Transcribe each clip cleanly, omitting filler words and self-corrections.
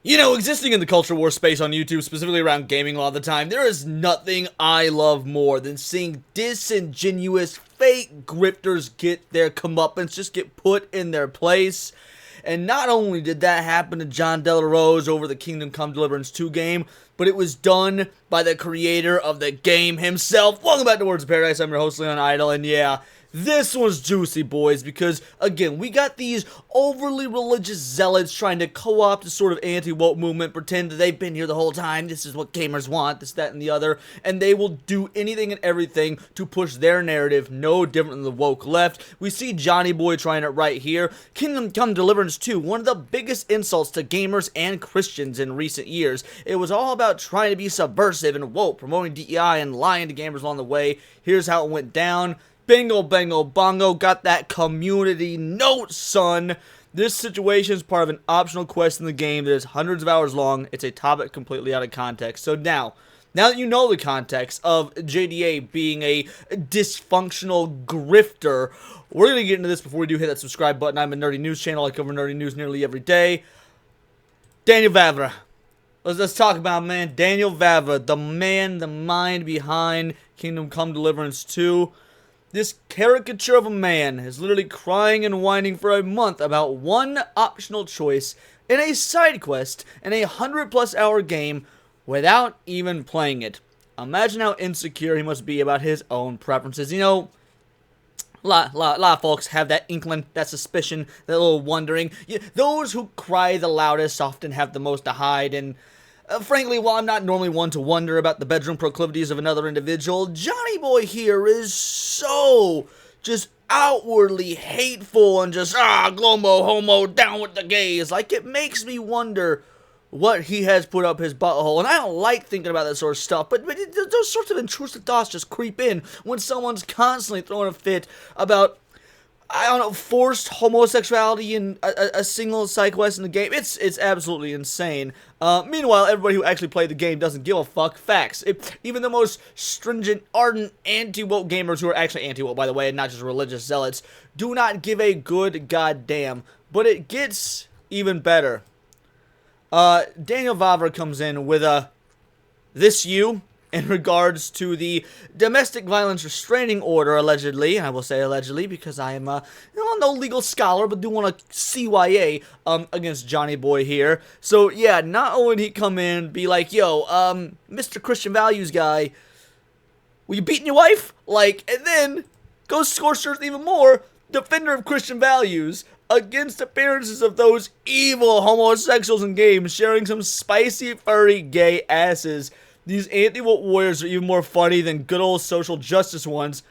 You know, existing in the culture war space on YouTube, specifically around gaming a lot of the time, there is nothing I love more than seeing disingenuous, fake grifters get their comeuppance, just get put in their place. And not only did that happen to Jon Del Arroz over the Kingdom Come Deliverance 2 game, but it was done by the creator of the game himself. Welcome back to Words of Paradise. I'm your host, Leon Idol, and yeah, this was juicy, boys, because, again, we got these overly religious zealots trying to co-opt a sort of anti-woke movement, pretend that they've been here the whole time, this is what gamers want, this, that, and the other, and they will do anything and everything to push their narrative, no different than the woke left. We see Johnny Boy trying it right here. Kingdom Come Deliverance 2, one of the biggest insults to gamers and Christians in recent years. It was all about trying to be subversive and woke, promoting DEI and lying to gamers along the way. Here's how it went down. Bingo, bango, bongo, got that community note, son. This situation is part of an optional quest in the game that is hundreds of hours long. It's a topic completely out of context. So now that you know the context of JDA being a dysfunctional grifter, we're going to get into this before we do hit that subscribe button. I'm a nerdy news channel. I cover nerdy news nearly every day. Daniel Vavra. Let's talk about, man, Daniel Vavra, the man, the mind behind Kingdom Come Deliverance 2. This caricature of a man is literally crying and whining for a month about one optional choice in a side quest in a 100+ hour game without even playing it. Imagine how insecure he must be about his own preferences. You know, a lot of folks have that inkling, that suspicion, that little wondering. Those who cry the loudest often have the most to hide, and frankly, while I'm not normally one to wonder about the bedroom proclivities of another individual, Johnny Boy here is so just outwardly hateful and just, glomo, homo, down with the gays. Like, it makes me wonder what he has put up his butthole. And I don't like thinking about that sort of stuff, but those sorts of intrusive thoughts just creep in when someone's constantly throwing a fit about, I don't know, forced homosexuality in a single side quest in the game. It's absolutely insane. Meanwhile, everybody who actually played the game doesn't give a fuck. Facts. Even the most stringent, ardent, anti-woke gamers, who are actually anti-woke, by the way, and not just religious zealots, do not give a good goddamn. But it gets even better. Daniel Vavra comes in with this you, in regards to the domestic violence restraining order, allegedly, and I will say allegedly because I am no legal scholar, but do want to CYA against Johnny Boy here. So yeah, not only did he come in and be like, yo, Mr. Christian Values guy, were you beating your wife? Like, and then goes scorched earth even more, defender of Christian values, against appearances of those evil homosexuals in games, sharing some spicy, furry, gay asses. These anti-woke warriors are even more funny than good old social justice ones.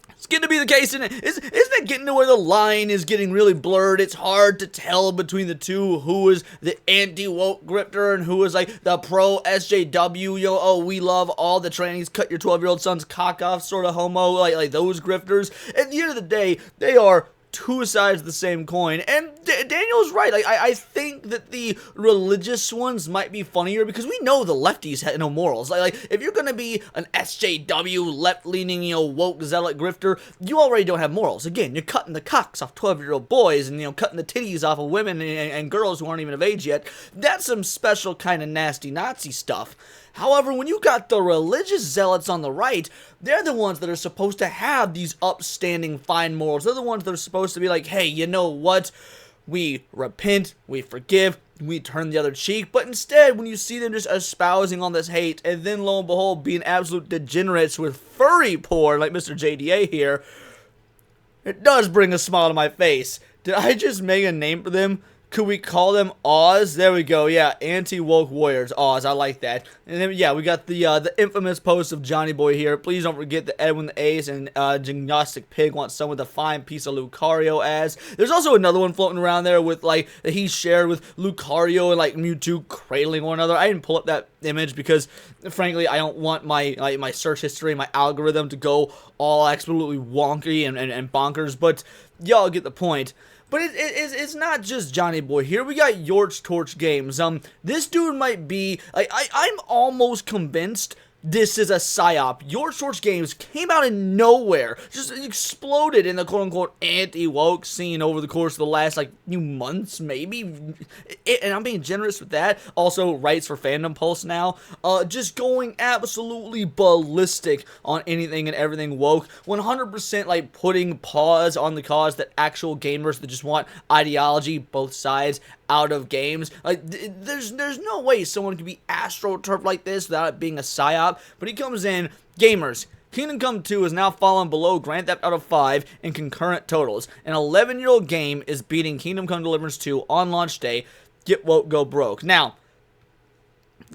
It's getting to be the case, isn't it? Isn't it getting to where the line is getting really blurred? It's hard to tell between the two who is the anti-woke grifter and who is like the pro-SJW, we love all the trannies, cut your 12-year-old son's cock off sort of homo, like those grifters. At the end of the day, they are two sides of the same coin, and Daniel's right. Like, I think that the religious ones might be funnier because we know the lefties have no morals. Like if you're gonna be an SJW, left-leaning, woke zealot grifter, you already don't have morals. Again, you're cutting the cocks off 12-year-old boys and cutting the titties off of women and girls who aren't even of age yet. That's some special kind of nasty Nazi stuff. However, when you got the religious zealots on the right, they're the ones that are supposed to have these upstanding fine morals. They're the ones that are supposed to be like, hey, you know what? We repent, we forgive, we turn the other cheek. But instead, when you see them just espousing all this hate, and then lo and behold, being absolute degenerates with furry porn like Mr. JDA here, it does bring a smile to my face. Did I just make a name for them? Could we call them Oz? There we go. Yeah, anti-woke warriors. Oz, I like that. And then, yeah, we got the infamous post of Johnny Boy here. Please don't forget that Edwin the Ace and Gymnastic Pig want someone with a fine piece of Lucario as. There's also another one floating around there with, like, that he shared with Lucario and, like, Mewtwo cradling one another. I didn't pull up that image because, frankly, I don't want my search history, my algorithm to go all absolutely wonky and bonkers. But y'all get the point. But it's not just Johnny Boy here. We got Yorch Torch Games. This dude might be, I'm almost convinced this is a psyop. Your Shorts Games came out of nowhere, just exploded in the quote-unquote anti-woke scene over the course of the last, like, few months, maybe, and I'm being generous with that. Also, Rights for Fandom Pulse now, just going absolutely ballistic on anything and everything woke, 100%, like, putting pause on the cause that actual gamers that just want ideology, both sides, out of games. Like, there's no way someone can be astroturfed like this without it being a psyop. But he comes in, gamers, Kingdom Come 2 has now fallen below Grand Theft Auto 5 in concurrent totals. An 11-year-old game is beating Kingdom Come Deliverance 2 on launch day. Get woke, go broke. Now,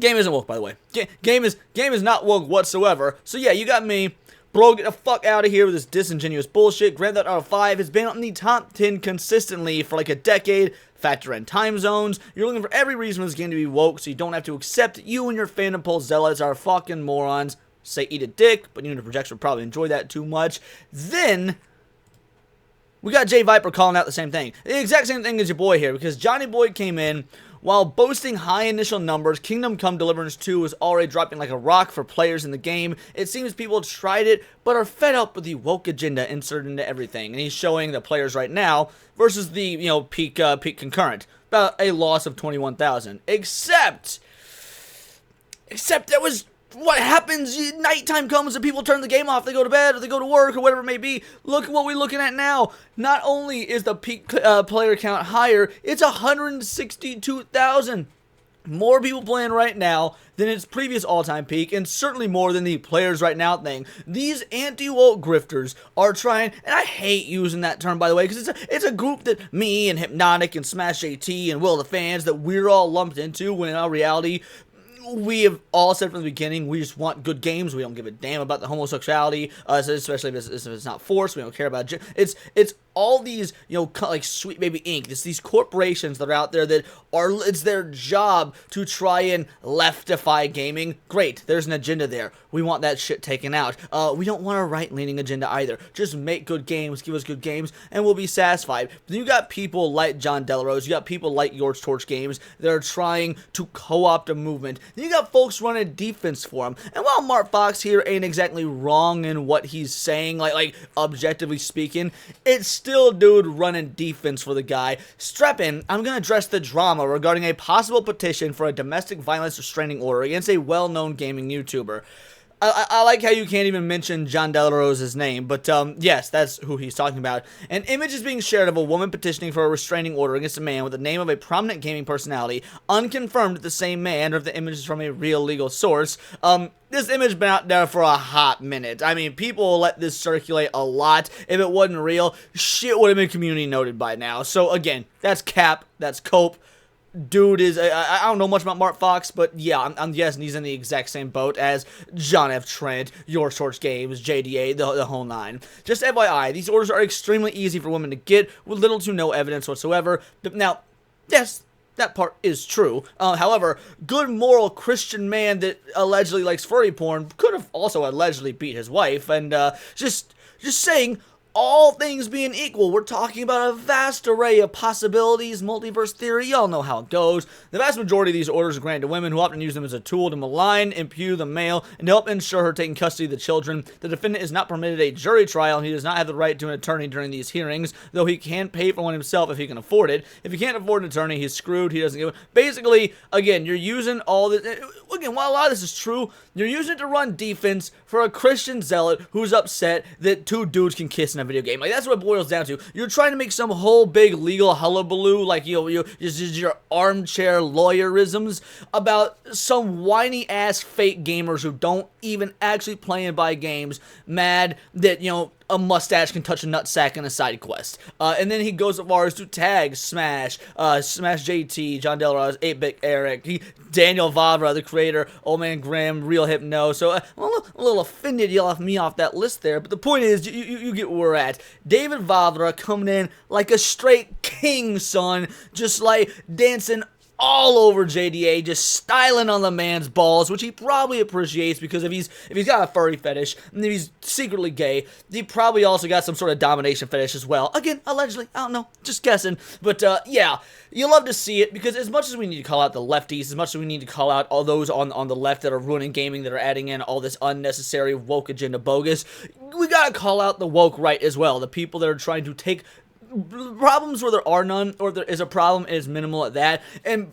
game isn't woke, by the way. Game is not woke whatsoever. So yeah, you got me. Bro, get the fuck out of here with this disingenuous bullshit. Grand Theft Auto 5 has been on the top 10 consistently for like a decade. Factor in time zones. You're looking for every reason for this game to be woke, so you don't have to accept you and your Fandom Pulse zealots are fucking morons. Say eat a dick, but Unit Projects would probably enjoy that too much. Then, we got Jay Viper calling out the same thing. The exact same thing as your boy here, because Johnny Boy came in. While boasting high initial numbers, Kingdom Come Deliverance 2 is already dropping like a rock for players in the game. It seems people tried it, but are fed up with the woke agenda inserted into everything. And he's showing the players right now versus the, you know, peak concurrent. About a loss of 21,000. Except that was what happens. Nighttime comes and people turn the game off. They go to bed or they go to work or whatever it may be. Look at what we're looking at now. Not only is the peak player count higher, it's 162,000. More people playing right now than its previous all-time peak, and certainly more than the players right now thing. These anti-woke grifters are trying, and I hate using that term, by the way, because it's a group that me and Hypnotic and Smash JT and Will the Fans, that we're all lumped into, when in our reality, we have all said from the beginning, we just want good games. We don't give a damn about the homosexuality, especially if it's not forced. We don't care about it. It's all these, you know, like Sweet Baby Inc. It's these corporations that are out there that are, it's their job to try and leftify gaming. Great, there's an agenda there. We want that shit taken out. We don't want a right-leaning agenda either. Just make good games, give us good games, and we'll be satisfied. But then you got people like Jon Del Arroz, you got people like Your Torch Games that are trying to co-opt a movement. Then you got folks running defense for them. And while Mark Fox here ain't exactly wrong in what he's saying, like objectively speaking, it's still dude running defense for the guy. Strap in, I'm going to address the drama regarding a possible petition for a domestic violence restraining order against a well-known gaming YouTuber. I like how you can't even mention Jon Del Arroz's name, but yes, that's who he's talking about. An image is being shared of a woman petitioning for a restraining order against a man with the name of a prominent gaming personality, unconfirmed if the same man or if the image is from a real legal source. This image has been out there for a hot minute. I mean, people let this circulate a lot. If it wasn't real, shit would have been community noted by now. So again, that's cap, that's cope. Dude is, I don't know much about Mark Fox, but yeah, I'm guessing he's in the exact same boat as John F. Trent, Your Shorts Games, JDA, the whole nine. Just FYI, these orders are extremely easy for women to get with little to no evidence whatsoever. But now, yes, that part is true. However, good moral Christian man that allegedly likes furry porn could have also allegedly beat his wife, and just saying, all things being equal, we're talking about a vast array of possibilities, multiverse theory, y'all know how it goes. The vast majority of these orders are granted to women who often use them as a tool to malign, impugn the male, and to help ensure her taking custody of the children. The defendant is not permitted a jury trial, and he does not have the right to an attorney during these hearings, though he can pay for one himself if he can afford it. If he can't afford an attorney, he's screwed, he doesn't give it. Basically, again, you're using all this, again, while a lot of this is true, you're using it to run defense for a Christian zealot who's upset that two dudes can kiss in a video game. Like, that's what it boils down to. You're trying to make some whole big legal hullabaloo, like, you just your armchair lawyerisms about some whiny ass fake gamers who don't even actually play and buy games, mad that, you know, a mustache can touch a nutsack in a side quest. And then he goes as far as to tag Smash, Smash JT, Jon Del Arroz, 8-Bit Eric, Daniel Vavra, the creator, Old Man Graham, Real Hypno. So I'm a little offended you left me off that list there. But the point is, you get where we're at. David Vavra coming in like a straight king, son, just like dancing all over JDA, just styling on the man's balls, which he probably appreciates, because if he's got a furry fetish, and if he's secretly gay, he probably also got some sort of domination fetish as well. Again, allegedly, I don't know, just guessing. But yeah, you love to see it, because as much as we need to call out the lefties, as much as we need to call out all those on the left that are ruining gaming, that are adding in all this unnecessary woke agenda bogus, we gotta call out the woke right as well. The people that are trying to take problems where there are none, or there is a problem, is minimal at that, and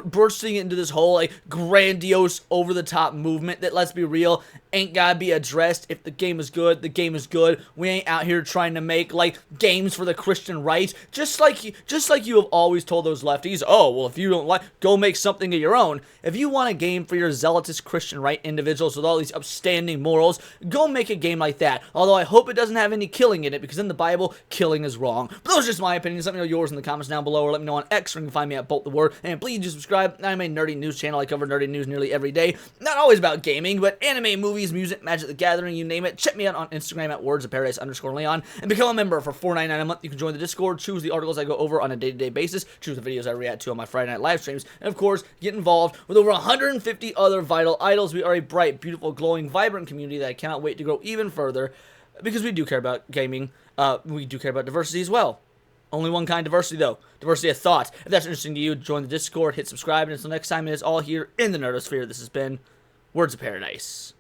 bursting into this whole like grandiose over-the-top movement that, let's be real, ain't gotta be addressed. If the game is good, the game is good. We ain't out here trying to make like games for the Christian right. Just like you have always told those lefties, oh well, if you don't like, go make something of your own. If you want a game for your zealotous Christian right individuals with all these upstanding morals, go make a game like that. Although I hope it doesn't have any killing in it, because in the Bible, killing is wrong. But those are just my opinions. Let me know yours in the comments down below, or let me know on X, where you can find me at Bolt the Word. And please do subscribe. I'm a nerdy news channel. I cover nerdy news nearly every day. Not always about gaming, but anime, movies, music, Magic the Gathering, you name it. Check me out on Instagram at wordsofparadise_Leon, and become a member for $4.99 a month. You can join the Discord, choose the articles I go over on a day-to-day basis, choose the videos I react to on my Friday night live streams, and of course, get involved with over 150 other vital idols. We are a bright, beautiful, glowing, vibrant community that I cannot wait to grow even further, because we do care about gaming. We do care about diversity as well. Only one kind of diversity, though. Diversity of thought. If that's interesting to you, join the Discord, hit subscribe, and until next time, it is all here in the Nerdosphere. This has been Words of Paradise.